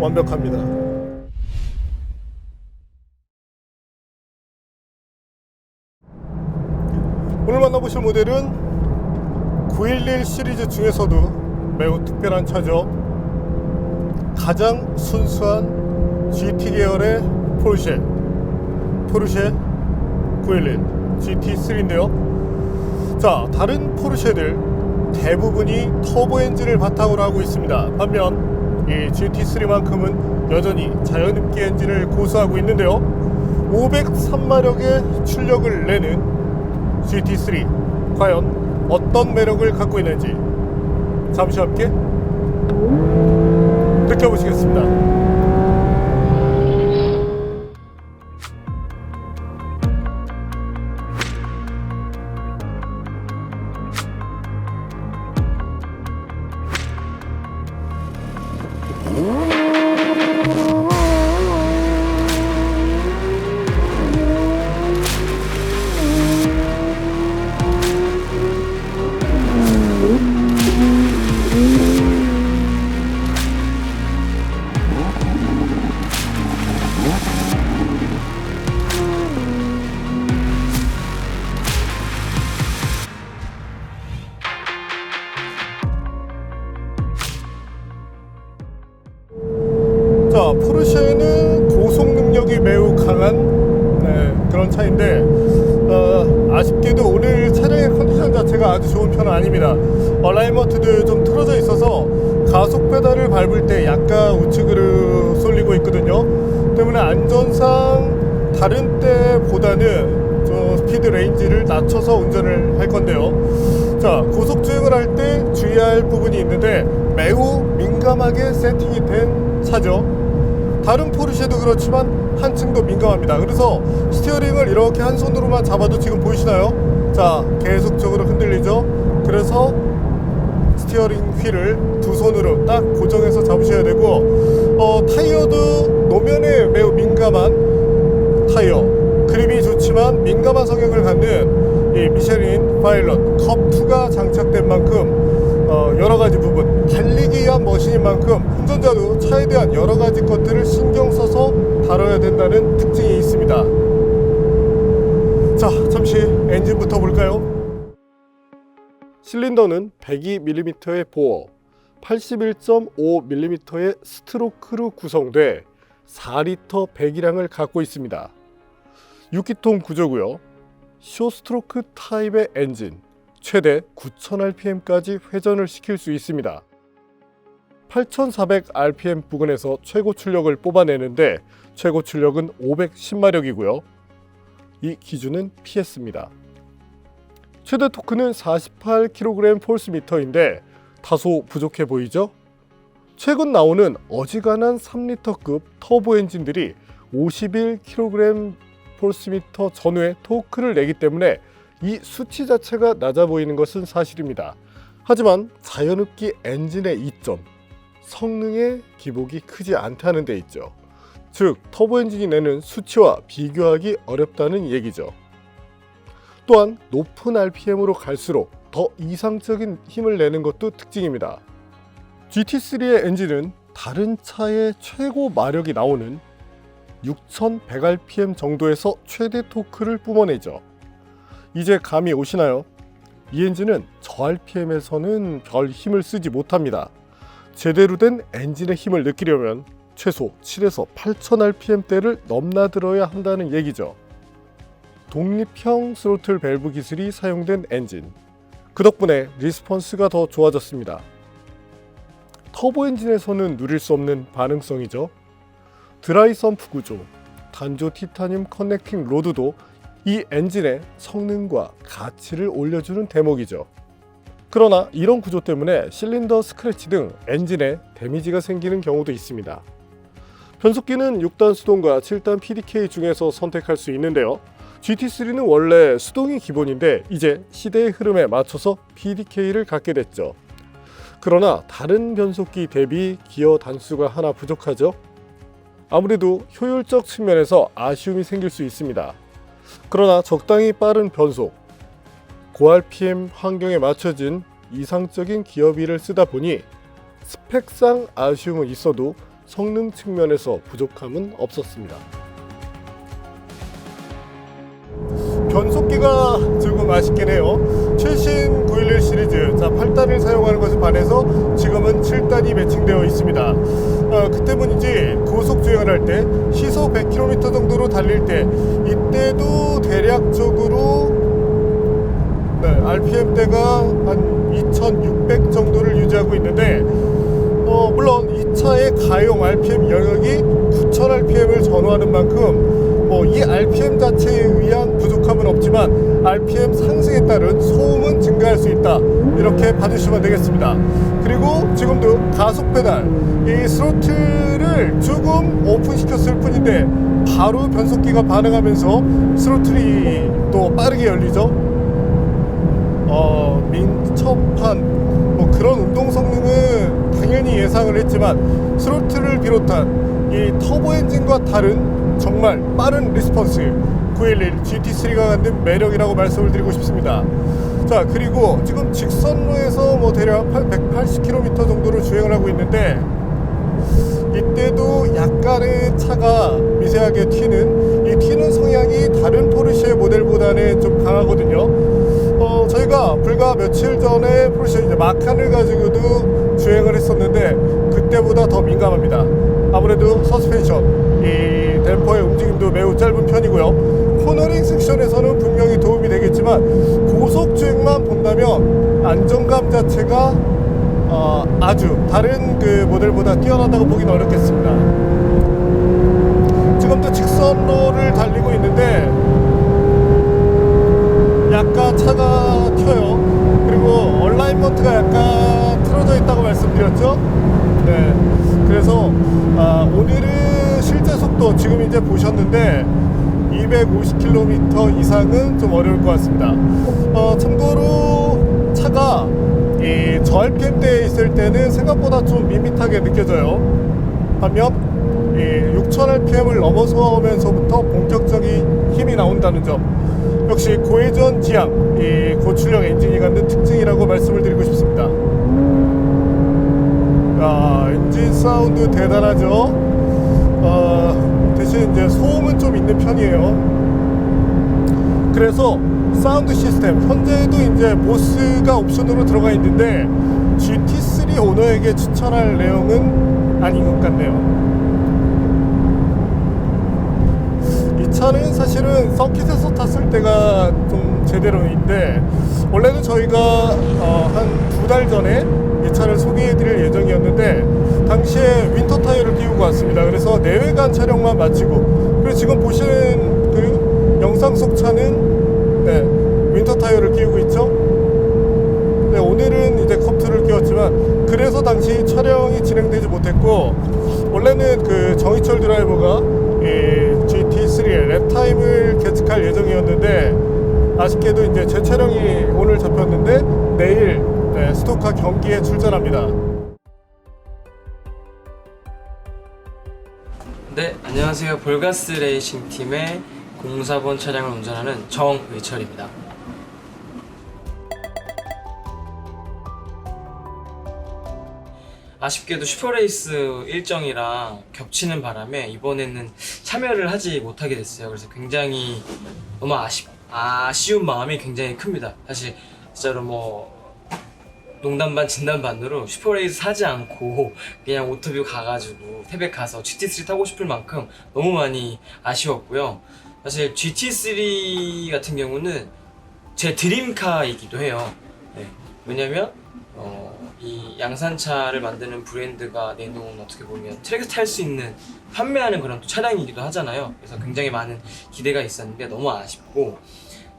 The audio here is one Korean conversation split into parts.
완벽합니다. 오늘 만나보실 모델은 911 시리즈 중에서도 매우 특별한 차죠. 가장 순수한 GT 계열의 포르쉐 911 GT3인데요. 자, 다른 포르쉐들 대부분이 터보 엔진을 바탕으로 하고 있습니다. 반면 이 GT3만큼은 여전히 자연흡기 엔진을 고수하고 있는데요. 503마력의 출력을 내는 GT3 과연 어떤 매력을 갖고 있는지 잠시 함께 느껴보시겠습니다. 자, 포르쉐는 고속 능력이 매우 강한 그런 차인데 아쉽게도 오늘 차량의 컨디션 자체가 아주 좋은 편은 아닙니다. 얼라이먼트도 좀 틀어져 있어서 가속 페달을 밟을 때 약간 우측으로 쏠리고 있거든요. 때문에 안전상 다른 때보다는 좀 스피드 레인지를 낮춰서 운전을 할 건데요. 자, 고속 주행을 할 때 주의할 부분이 있는데 매우 민감하게 세팅이 된 차죠. 다른 포르쉐도 그렇지만 한층 더 민감합니다. 그래서 스티어링을 이렇게 한 손으로만 잡아도 지금 보이시나요? 자, 계속적으로 흔들리죠. 그래서 스티어링 휠을 두 손으로 딱 고정해서 잡으셔야 되고, 타이어도 노면에 매우 민감한 타이어, 그립이 좋지만 민감한 성향을 갖는 이 미쉐린 파일럿 컵2가 장착된 만큼 여러가지 부분, 달리기 위한 머신인 만큼 운전자도 차에 대한 여러가지 것들을 신경 써서 다뤄야 된다는 특징이 있습니다. 자, 잠시 엔진부터 볼까요? 실린더는 102mm의 보어, 81.5mm의 스트로크로 구성돼 4리터 배기량을 갖고 있습니다. 6기통 구조고요. 쇼스트로크 타입의 엔진, 최대 9000rpm까지 회전을 시킬 수 있습니다. 8400rpm 부근에서 최고 출력을 뽑아내는데 최고 출력은 510마력이고요. 이 기준은 PS입니다. 최대 토크는 48kg/Fm인데 다소 부족해 보이죠? 최근 나오는 어지간한 3리터급 터보 엔진들이 51kg/Fm 전후의 토크를 내기 때문에 이 수치 자체가 낮아 보이는 것은 사실입니다. 하지만 자연흡기 엔진의 이점, 성능의 기복이 크지 않다는 데 있죠. 즉, 터보 엔진이 내는 수치와 비교하기 어렵다는 얘기죠. 또한 높은 RPM으로 갈수록 더 이상적인 힘을 내는 것도 특징입니다. GT3의 엔진은 다른 차의 최고 마력이 나오는 6100rpm 정도에서 최대 토크를 뿜어내죠. 이제 감이 오시나요? 이 엔진은 저 RPM에서는 별 힘을 쓰지 못합니다. 제대로 된 엔진의 힘을 느끼려면 최소 7에서 8000rpm대를 넘나들어야 한다는 얘기죠. 독립형 스로틀 밸브 기술이 사용된 엔진, 그 덕분에 리스폰스가 더 좋아졌습니다. 터보 엔진에서는 누릴 수 없는 반응성이죠. 드라이 썸프 구조, 단조 티타늄 커넥팅 로드도 이 엔진의 성능과 가치를 올려주는 대목이죠. 그러나 이런 구조 때문에 실린더 스크래치 등 엔진에 데미지가 생기는 경우도 있습니다. 변속기는 6단 수동과 7단 PDK 중에서 선택할 수 있는데요. GT3는 원래 수동이 기본인데 이제 시대의 흐름에 맞춰서 PDK를 갖게 됐죠. 그러나 다른 변속기 대비 기어 단수가 하나 부족하죠. 아무래도 효율적 측면에서 아쉬움이 생길 수 있습니다. 그러나 적당히 빠른 변속, 고 RPM 환경에 맞춰진 이상적인 기어비를 쓰다 보니 스펙상 아쉬움은 있어도 성능 측면에서 부족함은 없었습니다. 변속기가 조금 아쉽긴 해요. 최신 911 시리즈 8단을 사용하는 것에 반해서 지금은 7단이 매칭되어 있습니다. 그때 분인지 고속 주행을 할 때 시속 100km 정도로 달릴 때 이때도 대략적으로 RPM대가 한 2600 정도를 유지하고 있는데 물론 이 차의 가용 RPM 영역이 9000rpm을 전후하는 만큼 이 RPM 자체에 의한 부족함은 없지만 RPM 상승에 따른 소음은 증가할 수 있다, 이렇게 받으시면 되겠습니다. 그리고 지금도 가속 페달, 이 스로틀을 조금 오픈시켰을 뿐인데 바로 변속기가 반응하면서 스로틀이 또 빠르게 열리죠. 민첩한 그런 운동 성능은 당연히 예상을 했지만 스로틀을 비롯한 이 터보 엔진과 다른 정말 빠른 리스폰스, 911 GT3가 갖는 매력이라고 말씀을 드리고 싶습니다. 자, 그리고 지금 직선로에서 대략 180km 정도로 주행을 하고 있는데 이때도 약간의 차가 미세하게 튀는, 이 튀는 성향이 다른 포르쉐 모델보다는 좀 강하거든요. 저희가 불과 며칠 전에 포르쉐 마칸을 가지고도 주행을 했었는데 그때보다 더 민감합니다. 아무래도 서스펜션, 이 댐퍼의 움직임도 매우 짧은 편이고요. 코너링 섹션에서는 분명히 도움이 되겠지만 고속 주행만 본다면 안정감 자체가 아주 다른 그 모델보다 뛰어나다고 보기는 어렵겠습니다. 지금도 직선로를 달리고 있는데 약간 차가 튀어요. 그리고 얼라이먼트가 약간 틀어져 있다고 말씀드렸죠. 네, 그래서 오늘은 실제 속도 지금 이제 보셨는데 250km 이상은 좀 어려울 것 같습니다. 참고로 차가 이 저RPM대에 있을 때는 생각보다 좀 밋밋하게 느껴져요. 반면 6000rpm을 넘어서면서부터 본격적인 힘이 나온다는 점, 역시 고회전 지향, 이 고출력 엔진이 갖는 특징이라고 말씀을 드리고 싶습니다. 엔진 사운드 대단하죠. 대신 이제 소음은 좀 있는 편이에요. 그래서 사운드 시스템 현재도 이제 보스가 옵션으로 들어가 있는데 GT3 오너에게 추천할 내용은 아닌 것 같네요. 이 차는 사실은 서킷에서 탔을 때가 좀 제대로인데 원래는 저희가 한 2달 전에 이 차를 소개해드릴 예정이었는데 당시에 윈터 타이어를 띄우고 왔습니다. 그래서 내외관 촬영만 마치고, 그리고 지금 보시는 그 영상 속 차는 윈터 타이어를 끼우고 있죠. 오늘은 이제 커트를 끼웠지만 그래서 당시 촬영이 진행되지 못했고, 원래는 그 정희철 드라이버가 이 GT3의 랩타임을 계측할 예정이었는데 아쉽게도 이제 제 촬영이 오늘 잡혔는데 내일 스토카 경기에 출전합니다. 네, 안녕하세요. 볼가스 레이싱 팀의 04번 차량을 운전하는 정의철입니다. 아쉽게도 슈퍼레이스 일정이랑 겹치는 바람에 이번에는 참여를 하지 못하게 됐어요. 그래서 굉장히 너무 아쉬운 마음이 굉장히 큽니다. 사실 진짜로 농담 반 진담 반으로 슈퍼레이스 하지 않고 그냥 오토뷰 가가지고 태백 가서 GT3 타고 싶을 만큼 너무 많이 아쉬웠고요. 사실 GT3 같은 경우는 제 드림카이기도 해요. 네. 왜냐면 이 양산차를 만드는 브랜드가 내놓은 어떻게 보면 트랙에서 탈 수 있는 판매하는 그런 또 차량이기도 하잖아요. 그래서 굉장히 많은 기대가 있었는데 너무 아쉽고,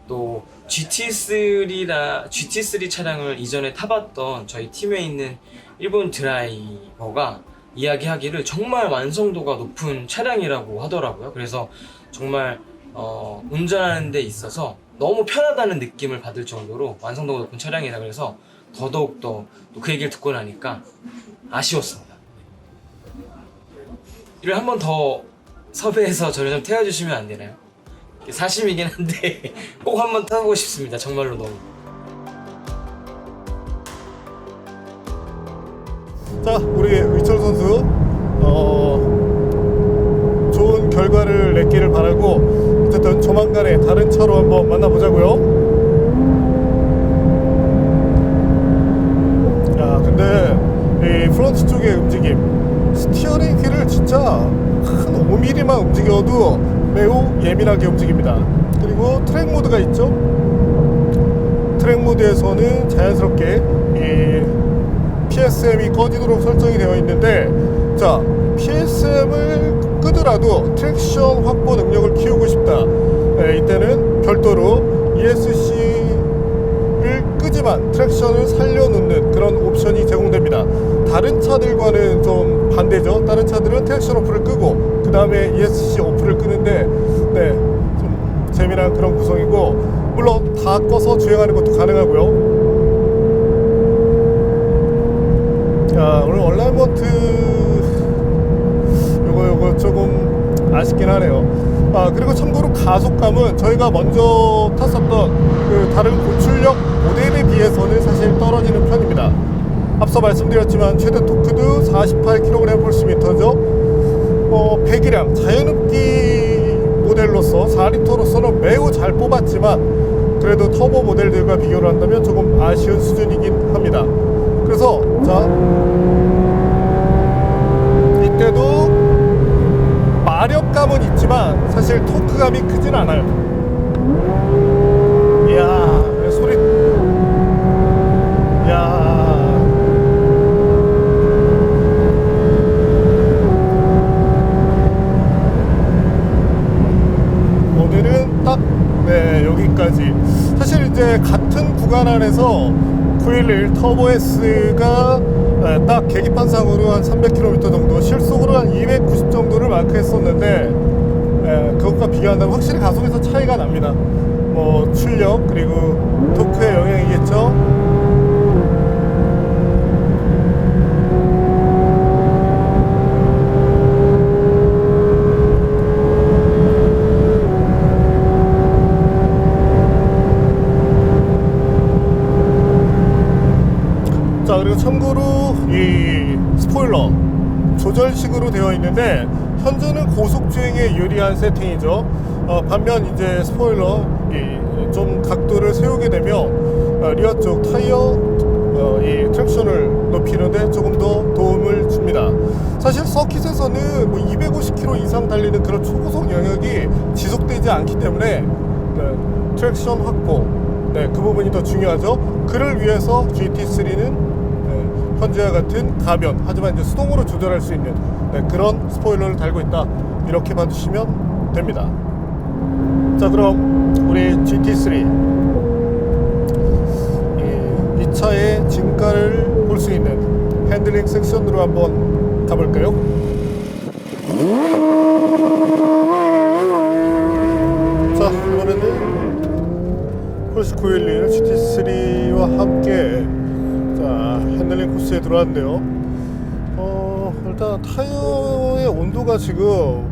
또 GT3 차량을 이전에 타봤던 저희 팀에 있는 일본 드라이버가 이야기하기를 정말 완성도가 높은 차량이라고 하더라고요. 그래서 정말 운전하는 데 있어서 너무 편하다는 느낌을 받을 정도로 완성도가 높은 차량이다. 그래서 더더욱더 그 얘기를 듣고 나니까 아쉬웠습니다. 이를 한 번 더 섭외해서 저를 좀 태워주시면 안 되나요? 사심이긴 한데 꼭 한번 타보고 싶습니다. 정말로 너무. 자, 우리 의철 선수 좋은 결과를 냈기를 바라고, 어쨌든 조만간에 다른 차로 한번 만나보자고요. 야, 근데 이 프론트 쪽의 움직임, 스티어링 휠을 진짜 한 5mm만 움직여도 매우 예민하게 움직입니다. 그리고 트랙 모드가 있죠. 트랙 모드에서는 자연스럽게 이 PSM이 꺼지도록 설정이 되어 있는데, 자, PSM을 끄더라도 트랙션 확보 능력을 키우고 싶다. 이때는 별도로 ESC를 끄지만 트랙션을 살려놓는 그런 옵션이 제공됩니다. 다른 차들과는 좀 반대죠. 다른 차들은 트랙션 오프를 끄고 그 다음에 ESC 오프를 끄는데, 네, 좀 재미난 그런 구성이고, 물론 다 꺼서 주행하는 것도 가능하고요. 자, 오늘 얼라이먼트 요거 조금 아쉽긴 하네요. 그리고 참고로 가속감은 저희가 먼저 탔었던 그 다른 고출력 모델에 비해서는 사실 떨어지는 편입니다. 앞서 말씀드렸지만 최대 토크도 48kgm/m죠. 배기량 자연흡기 모델로서 4리터로서는 매우 잘 뽑았지만, 그래도 터보 모델들과 비교를 한다면 조금 아쉬운 수준이긴 합니다. 그래서 자, 이때도 마력감은 있지만 사실 토크감이 크진 않아요. 이야, 소리, 이야. 오늘은 딱, 네, 여기까지. 사실 이제 같은 구간 안에서 911 터보 S가 딱 계기판상으로 한 300km 정도, 실속으로 한 290 정도를 마크했었는데, 그것과 비교한다면 확실히 가속에서 차이가 납니다. 뭐 출력 그리고 토크의 영향이겠죠. 자, 그리고 참고로 이 스포일러 조절식으로 되어 있는데 현재는 고속 주행에 유리한 세팅이죠. 반면 이제 스포일러 좀 각도를 세우게 되면 리어 쪽 타이어 이 트랙션을 높이는데 조금 더 도움을 줍니다. 사실 서킷에서는 뭐 250km 이상 달리는 그런 초고속 영역이 지속되지 않기 때문에 트랙션 확보, 그 부분이 더 중요하죠. 그를 위해서 GT3는 현재와 같은 가변, 하지만 이제 수동으로 조절할 수 있는 그런 스포일러를 달고 있다, 이렇게 봐주시면 됩니다. 자, 그럼 우리 GT3 이 차의 진가를 볼 수 있는 핸들링 섹션으로 한번 가볼까요? 자, 이번에는 폴스 911 GT3와 함께 핸들링 코스에 들어왔는데요. 일단 타이어의 온도가 지금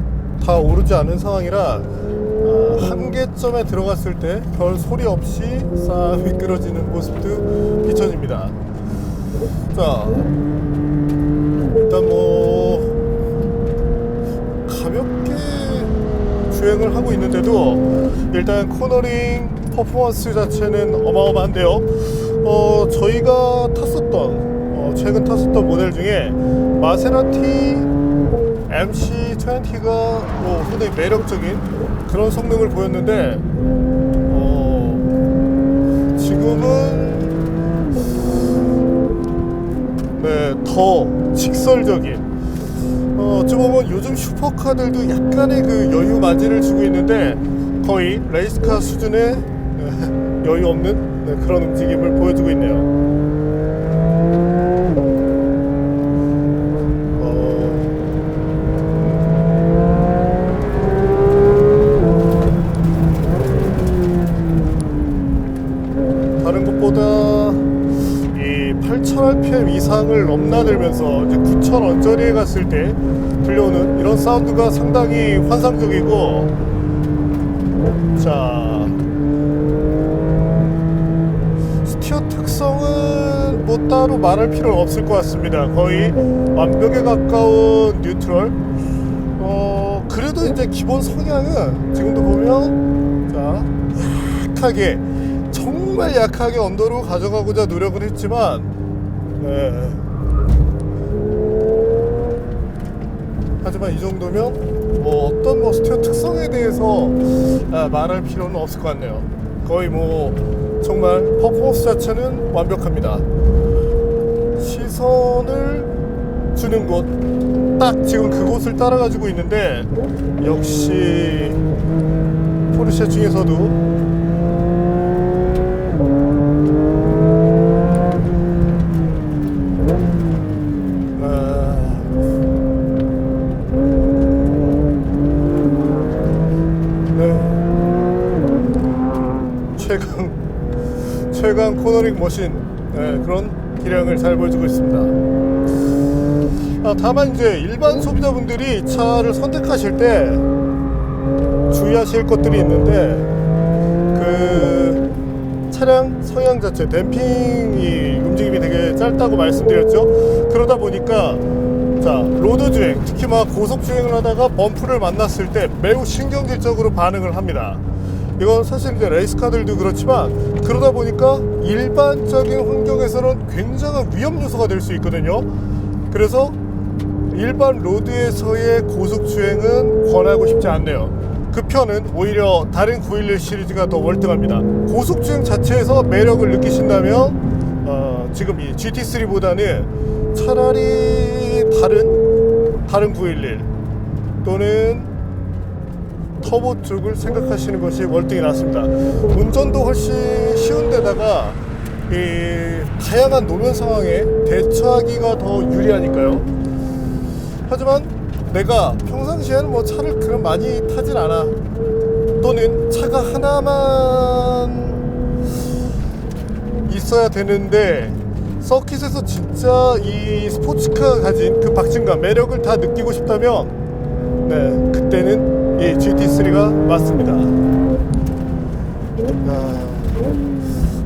다 오르지 않은 상황이라 한계점에 들어갔을 때 별 소리 없이 싹 미끄러지는 모습도 비춰집니다. 자, 일단 뭐 가볍게 주행을 하고 있는데도 일단 코너링 퍼포먼스 자체는 어마어마한데요. 저희가 탔었던 최근 탔었던 모델 중에 마세라티 MC20가 뭐 상당히 매력적인 그런 성능을 보였는데, 지금은 더 직설적인, 어찌 보면 요즘 슈퍼카들도 약간의 그 여유 마진을 주고 있는데 거의 레이스카 수준의 여유 없는 그런 움직임을 보여주고 있네요. 다른 것보다 이 8000rpm 이상을 넘나들면서 이제 9000 언저리에 갔을 때 들려오는 이런 사운드가 상당히 환상적이고, 자, 스티어 특성은 뭐 따로 말할 필요는 없을 것 같습니다. 거의 완벽에 가까운 뉴트럴. 그래도 이제 기본 성향은 지금도 보면 자 약하게, 정말 약하게 언더로 가져가고자 노력을 했지만 하지만 이 정도면 뭐 어떤 뭐 스티어 특성에 대해서 말할 필요는 없을 것 같네요. 거의 뭐 정말 퍼포먼스 자체는 완벽합니다. 시선을 주는 곳, 딱 지금 그곳을 따라가지고 있는데, 역시 포르쉐 중에서도 최강 코너링 머신, 그런 기량을 잘 보여주고 있습니다. 다만 이제 일반 소비자분들이 차를 선택하실 때 주의하실 것들이 있는데, 그 차량 성향 자체, 댐핑이 움직임이 되게 짧다고 말씀드렸죠. 그러다 보니까 자, 로드 주행, 특히 막 고속 주행을 하다가 범프를 만났을 때 매우 신경질적으로 반응을 합니다. 이건 사실 이제 레이스카들도 그렇지만, 그러다 보니까 일반적인 환경에서는 굉장한 위험 요소가 될 수 있거든요. 그래서 일반 로드에서의 고속 주행은 권하고 싶지 않네요. 그 편은 오히려 다른 911 시리즈가 더 월등합니다. 고속 주행 자체에서 매력을 느끼신다면 지금 이 GT3보다는 차라리 다른 911 또는 터보 쪽을 생각하시는 것이 월등히 낫습니다. 운전도 훨씬 쉬운데다가 이 다양한 노면 상황에 대처하기가 더 유리하니까요. 하지만 내가 평상시에는 뭐 차를 그럼 많이 타진 않아, 또는 차가 하나만 있어야 되는데 서킷에서 진짜 이 스포츠카가 가진 그 박진감, 매력을 다 느끼고 싶다면 그때는 이 GT3가 맞습니다.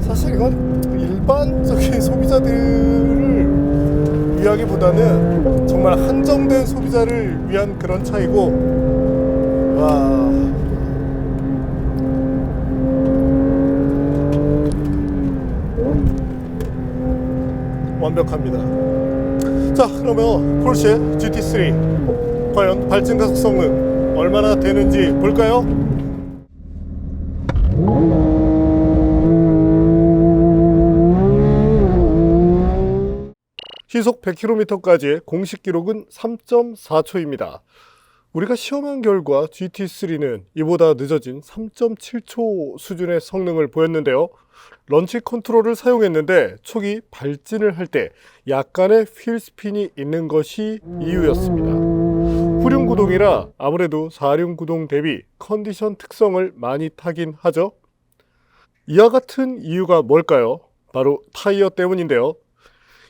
사실 이건 일반적인 소비자들을 위하기보다는 정말 한정된 소비자를 위한 그런 차이고, 완벽합니다. 자, 그러면 포르쉐 GT3 과연 발진 가속 성능 얼마나 되는지 볼까요? 시속 100km까지의 공식 기록은 3.4초입니다. 우리가 시험한 결과 GT3는 이보다 늦어진 3.7초 수준의 성능을 보였는데요. 런치 컨트롤을 사용했는데 초기 발진을 할 때 약간의 휠 스핀이 있는 것이 이유였습니다. 후륜 구동이라 아무래도 사륜 구동 대비 컨디션 특성을 많이 타긴 하죠. 이와 같은 이유가 뭘까요? 바로 타이어 때문인데요.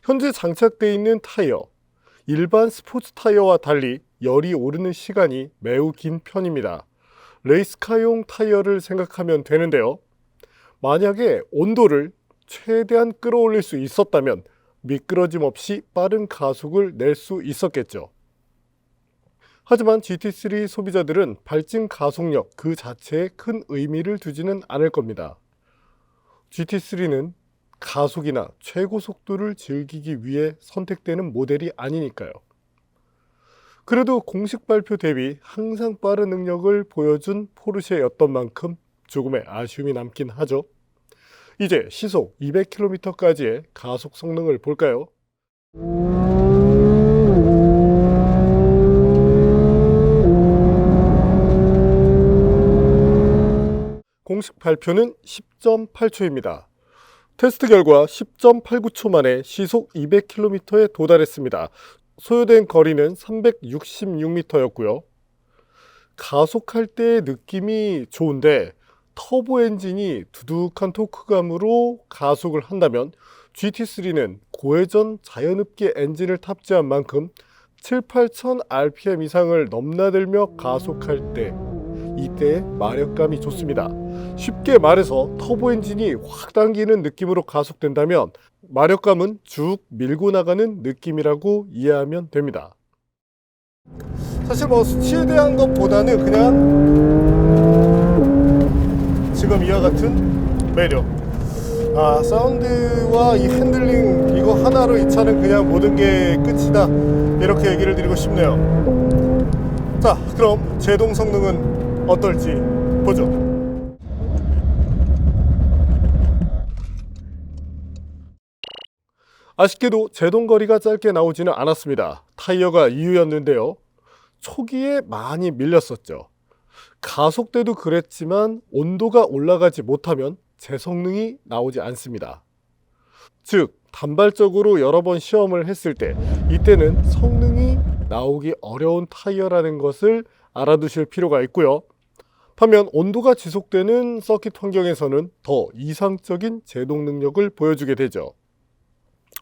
현재 장착되어 있는 타이어, 일반 스포츠 타이어와 달리 열이 오르는 시간이 매우 긴 편입니다. 레이스카용 타이어를 생각하면 되는데요. 만약에 온도를 최대한 끌어올릴 수 있었다면 미끄러짐 없이 빠른 가속을 낼 수 있었겠죠. 하지만 GT3 소비자들은 발진 가속력 그 자체에 큰 의미를 두지는 않을 겁니다. GT3는 가속이나 최고 속도를 즐기기 위해 선택되는 모델이 아니니까요. 그래도 공식 발표 대비 항상 빠른 능력을 보여준 포르쉐였던 만큼 조금의 아쉬움이 남긴 하죠. 이제 시속 200km까지의 가속 성능을 볼까요? 공식 발표는 10.8초입니다. 테스트 결과 10.89초 만에 시속 200km에 도달했습니다. 소요된 거리는 366m였고요. 가속할 때의 느낌이 좋은데 터보 엔진이 두둑한 토크감으로 가속을 한다면 GT3는 고회전 자연흡기 엔진을 탑재한 만큼 7-8천 rpm 이상을 넘나들며 가속할 때 이때의 마력감이 좋습니다. 쉽게 말해서 터보 엔진이 확 당기는 느낌으로 가속된다면 마력감은 쭉 밀고 나가는 느낌이라고 이해하면 됩니다. 사실 뭐 수치에 대한 것보다는 그냥 지금 이와 같은 매력, 사운드와 이 핸들링 이거 하나로 이 차는 그냥 모든 게 끝이다, 이렇게 얘기를 드리고 싶네요. 자, 그럼 제동 성능은 어떨지 보죠. 아쉽게도 제동거리가 짧게 나오지는 않았습니다. 타이어가 이유였는데요. 초기에 많이 밀렸었죠. 가속 때도 그랬지만 온도가 올라가지 못하면 제 성능이 나오지 않습니다. 즉, 단발적으로 여러 번 시험을 했을 때 이때는 성능이 나오기 어려운 타이어라는 것을 알아두실 필요가 있고요. 반면 온도가 지속되는 서킷 환경에서는 더 이상적인 제동 능력을 보여주게 되죠.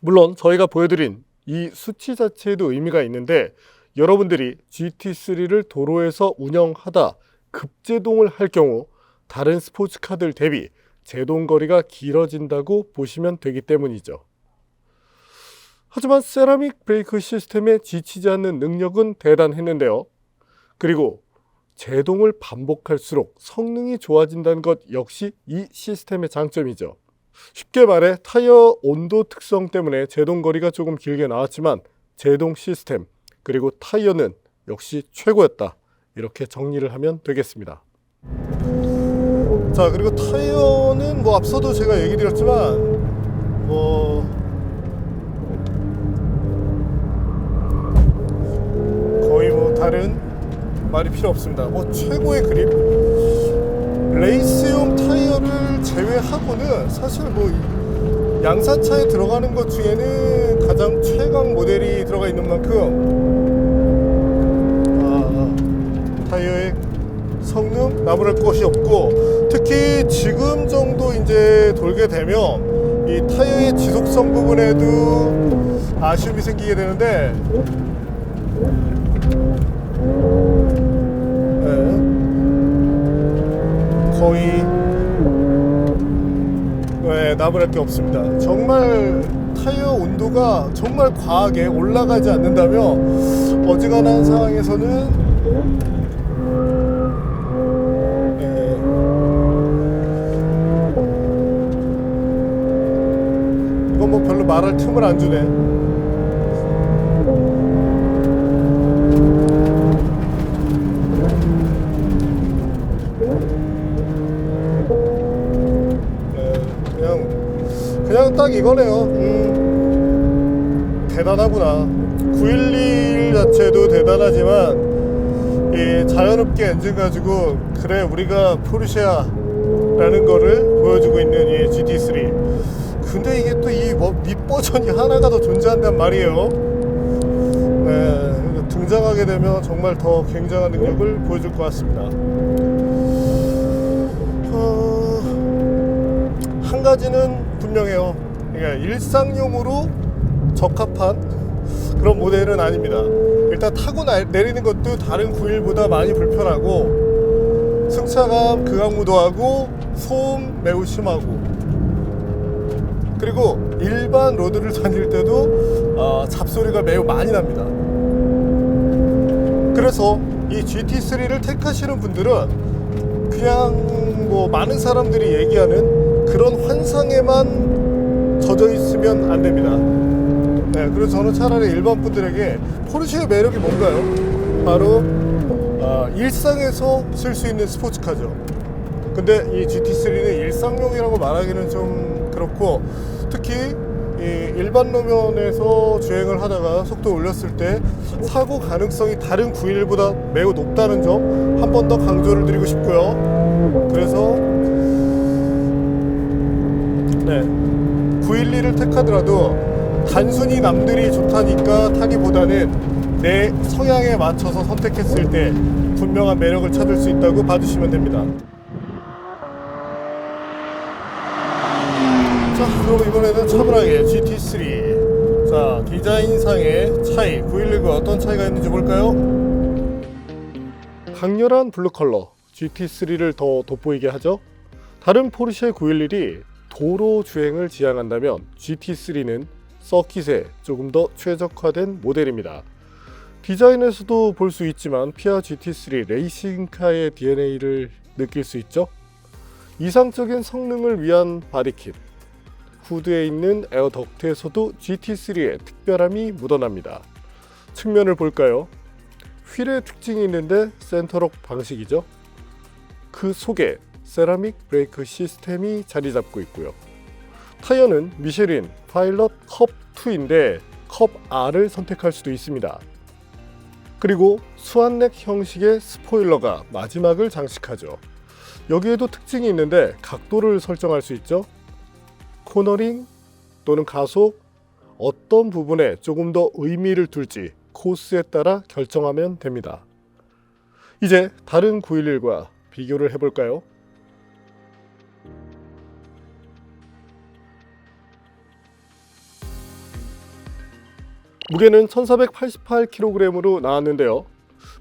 물론 저희가 보여드린 이 수치 자체에도 의미가 있는데, 여러분들이 GT3를 도로에서 운영하다 급제동을 할 경우 다른 스포츠카들 대비 제동거리가 길어진다고 보시면 되기 때문이죠. 하지만 세라믹 브레이크 시스템에 지치지 않는 능력은 대단했는데요. 그리고 제동을 반복할수록 성능이 좋아진다는 것 역시 이 시스템의 장점이죠. 쉽게 말해 타이어 온도 특성 때문에 제동거리가 조금 길게 나왔지만 제동 시스템 그리고 타이어는 역시 최고였다, 이렇게 정리를 하면 되겠습니다. 자, 그리고 타이어는 뭐 앞서도 제가 얘기 드렸지만 거의 뭐 다른 말이 필요 없습니다. 뭐 최고의 그립, 레이스용 타이어를 제외하고는 사실 뭐 양산차에 들어가는 것 중에는 가장 최강 모델이 들어가 있는 만큼 타이어의 성능 나무랄 것이 없고, 특히 지금 정도 이제 돌게 되면 이 타이어의 지속성 부분에도 아쉬움이 생기게 되는데, 거의 나무랄 게 없습니다. 정말 타이어 온도가 정말 과하게 올라가지 않는다면 어지간한 상황에서는 이건 뭐 별로 말할 틈을 안 주네. 그냥 딱 이거네요. 대단하구나. 911 자체도 대단하지만 이 자연흡기 엔진 가지고 그래 우리가 포르쉐야 라는 거를 보여주고 있는 이 GT3. 근데 이게 또 이 밑버전이 하나가 더 존재한단 말이에요. 등장하게 되면 정말 더 굉장한 능력을 보여줄 것 같습니다. 한 가지는 분명해요. 그러니까 일상용으로 적합한 그런 모델은 아닙니다. 일단 타고 내리는 것도 다른 91보다 많이 불편하고, 승차감 극악무도하고, 소음 매우 심하고, 그리고 일반 로드를 다닐 때도 잡소리가 매우 많이 납니다. 그래서 이 GT3를 택하시는 분들은 그냥 뭐 많은 사람들이 얘기하는 그런 환상에만 젖어 있으면 안 됩니다. 그래서 저는 차라리 일반 분들에게 포르쉐의 매력이 뭔가요? 바로 일상에서 쓸 수 있는 스포츠카죠. 근데 이 GT3는 일상용이라고 말하기는 좀 그렇고, 특히 이 일반路面에서 주행을 하다가 속도 올렸을 때 사고 가능성이 다른 911보다 매우 높다는 점 한 번 더 강조를 드리고 싶고요. 그래서 911을 택하더라도 단순히 남들이 좋다니까 타기보다는 내 성향에 맞춰서 선택했을 때 분명한 매력을 찾을 수 있다고 봐주시면 됩니다. 자, 그럼 이번에는 차분하게 GT3. 자, 디자인상의 차이, 911과 어떤 차이가 있는지 볼까요? 강렬한 블루 컬러 GT3를 더 돋보이게 하죠. 다른 포르쉐 911이 도로 주행을 지향한다면 GT3는 서킷에 조금 더 최적화된 모델입니다. 디자인에서도 볼 수 있지만 피아 GT3 레이싱카의 DNA를 느낄 수 있죠. 이상적인 성능을 위한 바디킷, 후드에 있는 에어 덕트에서도 GT3의 특별함이 묻어납니다. 측면을 볼까요? 휠의 특징이 있는데 센터록 방식이죠. 그 속에 세라믹 브레이크 시스템이 자리 잡고 있고요. 타이어는 미쉐린 파일럿 컵 2인데 컵 R을 선택할 수도 있습니다. 그리고 수완넥 형식의 스포일러가 마지막을 장식하죠. 여기에도 특징이 있는데 각도를 설정할 수 있죠. 코너링 또는 가속, 어떤 부분에 조금 더 의미를 둘지 코스에 따라 결정하면 됩니다. 이제 다른 911과 비교를 해볼까요? 무게는 1488kg으로 나왔는데요.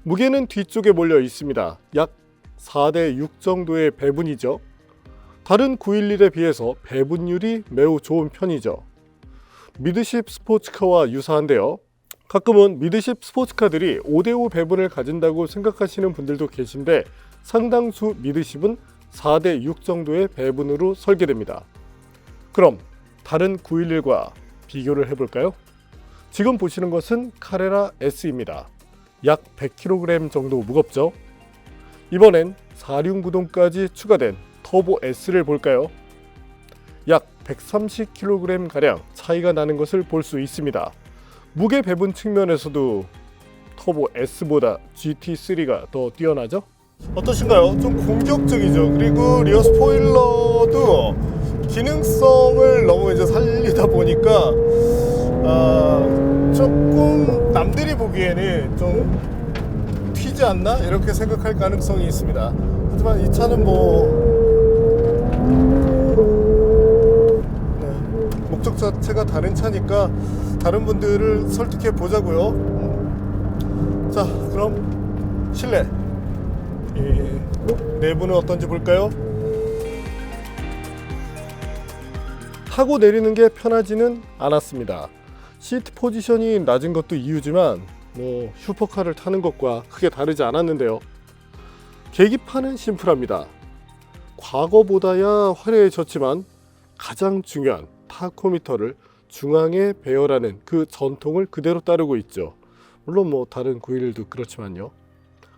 무게는 뒤쪽에 몰려 있습니다. 약 4대 6 정도의 배분이죠. 다른 911에 비해서 배분율이 매우 좋은 편이죠. 미드십 스포츠카와 유사한데요. 가끔은 미드십 스포츠카들이 5대5 배분을 가진다고 생각하시는 분들도 계신데 상당수 미드십은 4대 6 정도의 배분으로 설계됩니다. 그럼 다른 911과 비교를 해볼까요? 지금 보시는 것은 카레라 S입니다. 약 100kg 정도 무겁죠? 이번엔 4륜구동까지 추가된 터보 S를 볼까요? 약 130kg 가량 차이가 나는 것을 볼 수 있습니다. 무게 배분 측면에서도 터보 S보다 GT3가 더 뛰어나죠? 어떠신가요? 좀 공격적이죠. 그리고 리어 스포일러도 기능성을 너무 이제 살리다 보니까 조금 남들이 보기에는 좀 튀지 않나? 이렇게 생각할 가능성이 있습니다. 하지만 이 차는 목적 자체가 다른 차니까 다른 분들을 설득해 보자고요. 자, 그럼 실내 내부는 어떤지 볼까요? 타고 내리는 게 편하지는 않았습니다. 시트 포지션이 낮은 것도 이유지만 슈퍼카를 타는 것과 크게 다르지 않았는데요. 계기판은 심플합니다. 과거보다야 화려해졌지만 가장 중요한 타코미터를 중앙에 배열하는 그 전통을 그대로 따르고 있죠. 물론 다른 911도 그렇지만요.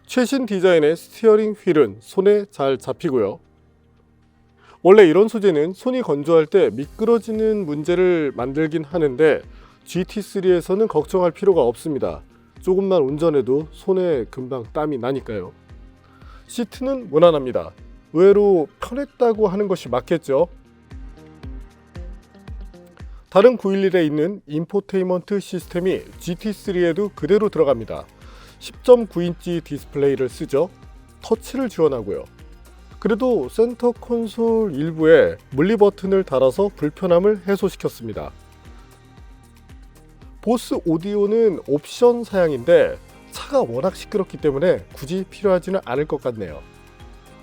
최신 디자인의 스티어링 휠은 손에 잘 잡히고요. 원래 이런 소재는 손이 건조할 때 미끄러지는 문제를 만들긴 하는데 GT3에서는 걱정할 필요가 없습니다. 조금만 운전해도 손에 금방 땀이 나니까요. 시트는 무난합니다. 의외로 편했다고 하는 것이 맞겠죠. 다른 911에 있는 인포테인먼트 시스템이 GT3에도 그대로 들어갑니다. 10.9인치 디스플레이를 쓰죠. 터치를 지원하고요. 그래도 센터 콘솔 일부에 물리 버튼을 달아서 불편함을 해소시켰습니다. 보스 오디오는 옵션 사양인데 차가 워낙 시끄럽기 때문에 굳이 필요하지는 않을 것 같네요.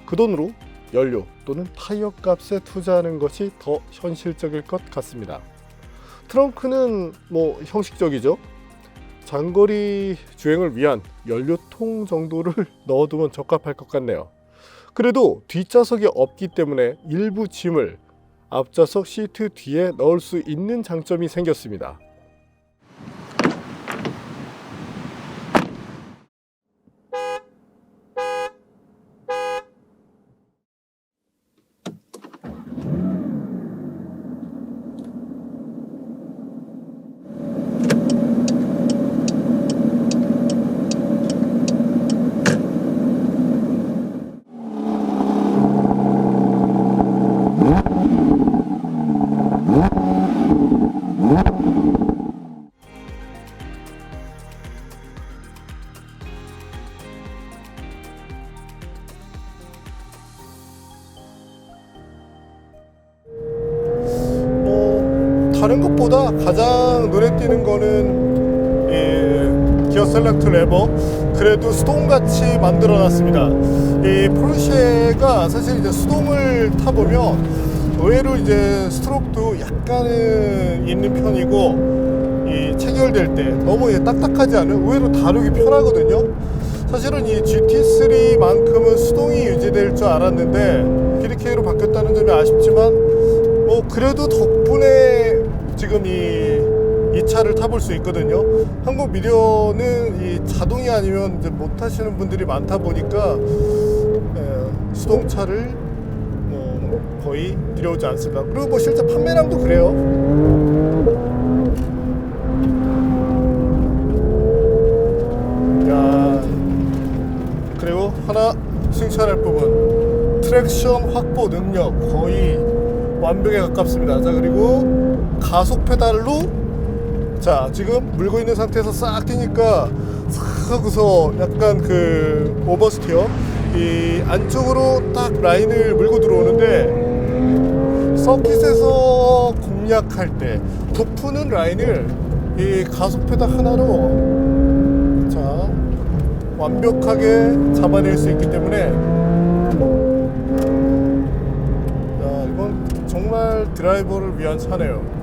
그 돈으로 연료 또는 타이어 값에 투자하는 것이 더 현실적일 것 같습니다. 트렁크는 형식적이죠. 장거리 주행을 위한 연료통 정도를 넣어두면 적합할 것 같네요. 그래도 뒷좌석이 없기 때문에 일부 짐을 앞좌석 시트 뒤에 넣을 수 있는 장점이 생겼습니다. 다른 것보다 가장 눈에 띄는 거는 기어 셀렉트 레버, 그래도 수동같이 만들어 놨습니다. 이 포르쉐가 사실 이제 수동을 타보면 의외로 이제 스트로크도 약간은 있는 편이고 이 체결될 때 너무 딱딱하지 않은 의외로 다루기 편하거든요. 사실은 이 GT3만큼은 수동이 유지될 줄 알았는데 PDK로 바뀌었다는 점이 아쉽지만 뭐 그래도 덕분에 지금 이 차를 타볼 수 있거든요. 한국 미디어는 이 자동이 아니면 이제 못 타시는 분들이 많다 보니까 수동차를 거의 들여오지 않습니다. 그리고 뭐 실제 판매량도 그래요. 야, 그리고 하나 칭찬할 부분, 트랙션 확보 능력 거의 완벽에 가깝습니다. 자, 그리고 가속 페달로 자 지금 물고 있는 상태에서 싹 뛰니까 싹 하고서 약간 그 오버스티어 이 안쪽으로 딱 라인을 물고 들어오는데 서킷에서 공략할 때 도푸는 라인을 이 가속 페달 하나로 자 완벽하게 잡아낼 수 있기 때문에 야, 이건 정말 드라이버를 위한 차네요.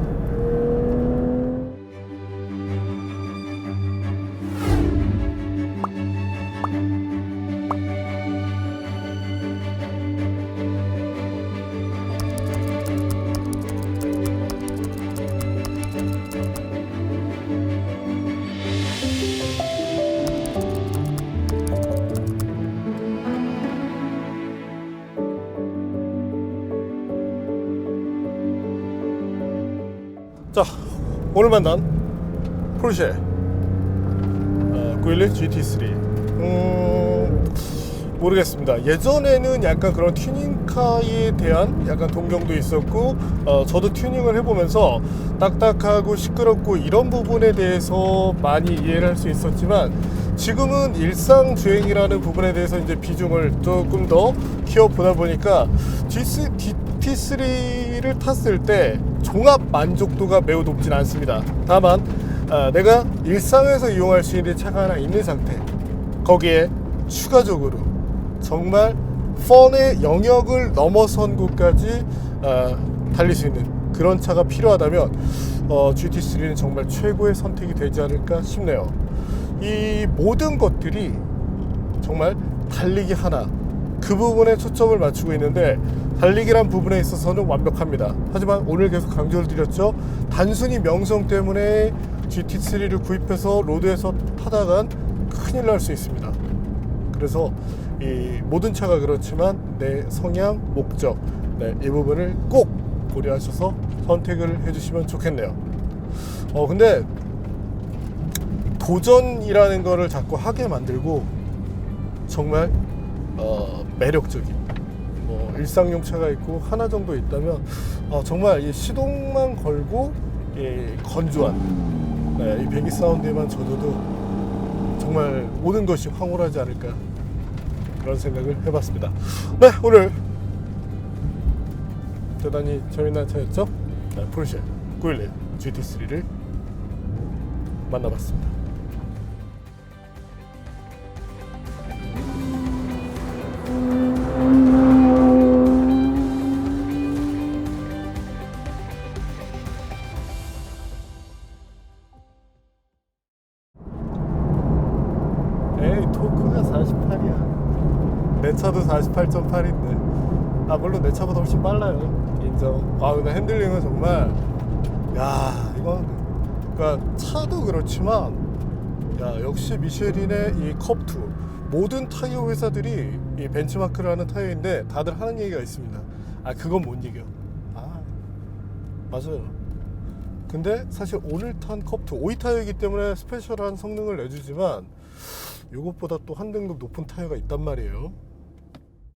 자, 오늘 만난 포르쉐 911 GT3 모르겠습니다. 예전에는 약간 그런 튜닝카에 대한 약간 동경도 있었고 저도 튜닝을 해보면서 딱딱하고 시끄럽고 이런 부분에 대해서 많이 이해를 할 수 있었지만 지금은 일상 주행이라는 부분에 대해서 이제 비중을 조금 더 키워보다 보니까 GT3를 탔을 때 종합 만족도가 매우 높진 않습니다. 다만 내가 일상에서 이용할 수 있는 차가 하나 있는 상태, 거기에 추가적으로 정말 펀의 영역을 넘어선 곳까지 달릴 수 있는 그런 차가 필요하다면 GT3는 정말 최고의 선택이 되지 않을까 싶네요. 이 모든 것들이 정말 달리기 하나 그 부분에 초점을 맞추고 있는데 달리기란 부분에 있어서는 완벽합니다. 하지만 오늘 계속 강조를 드렸죠. 단순히 명성 때문에 GT3를 구입해서 로드에서 타다간 큰일 날 수 있습니다. 그래서 이 모든 차가 그렇지만 내 성향, 목적 이 부분을 꼭 고려하셔서 선택을 해주시면 좋겠네요. 근데 도전이라는 거를 자꾸 하게 만들고 정말 매력적인 일상용 차가 있고 하나 정도 있다면 정말 이 시동만 걸고 건조한 이 배기 사운드에만 젖어도 정말 모든 것이 황홀하지 않을까 그런 생각을 해봤습니다. 네, 오늘 대단히 재미난 차였죠. 포르쉐 911 GT3를 만나봤습니다. 에이, 토크가 48이야. 내 차도 48.8인데 물론 내 차보다 훨씬 빨라요. 인정. 근데 핸들링은 정말 이건 그러니까 차도 그렇지만 역시 미쉐린의 이 컵2 모든 타이어 회사들이 이 벤치마크를 하는 타이어인데 다들 하는 얘기가 있습니다. 그건 못 이겨. 맞아요. 근데 사실 오늘 탄 컵2 5위 타이어이기 때문에 스페셜한 성능을 내주지만 이것보다 또 한 등급 높은 타이어가 있단 말이에요.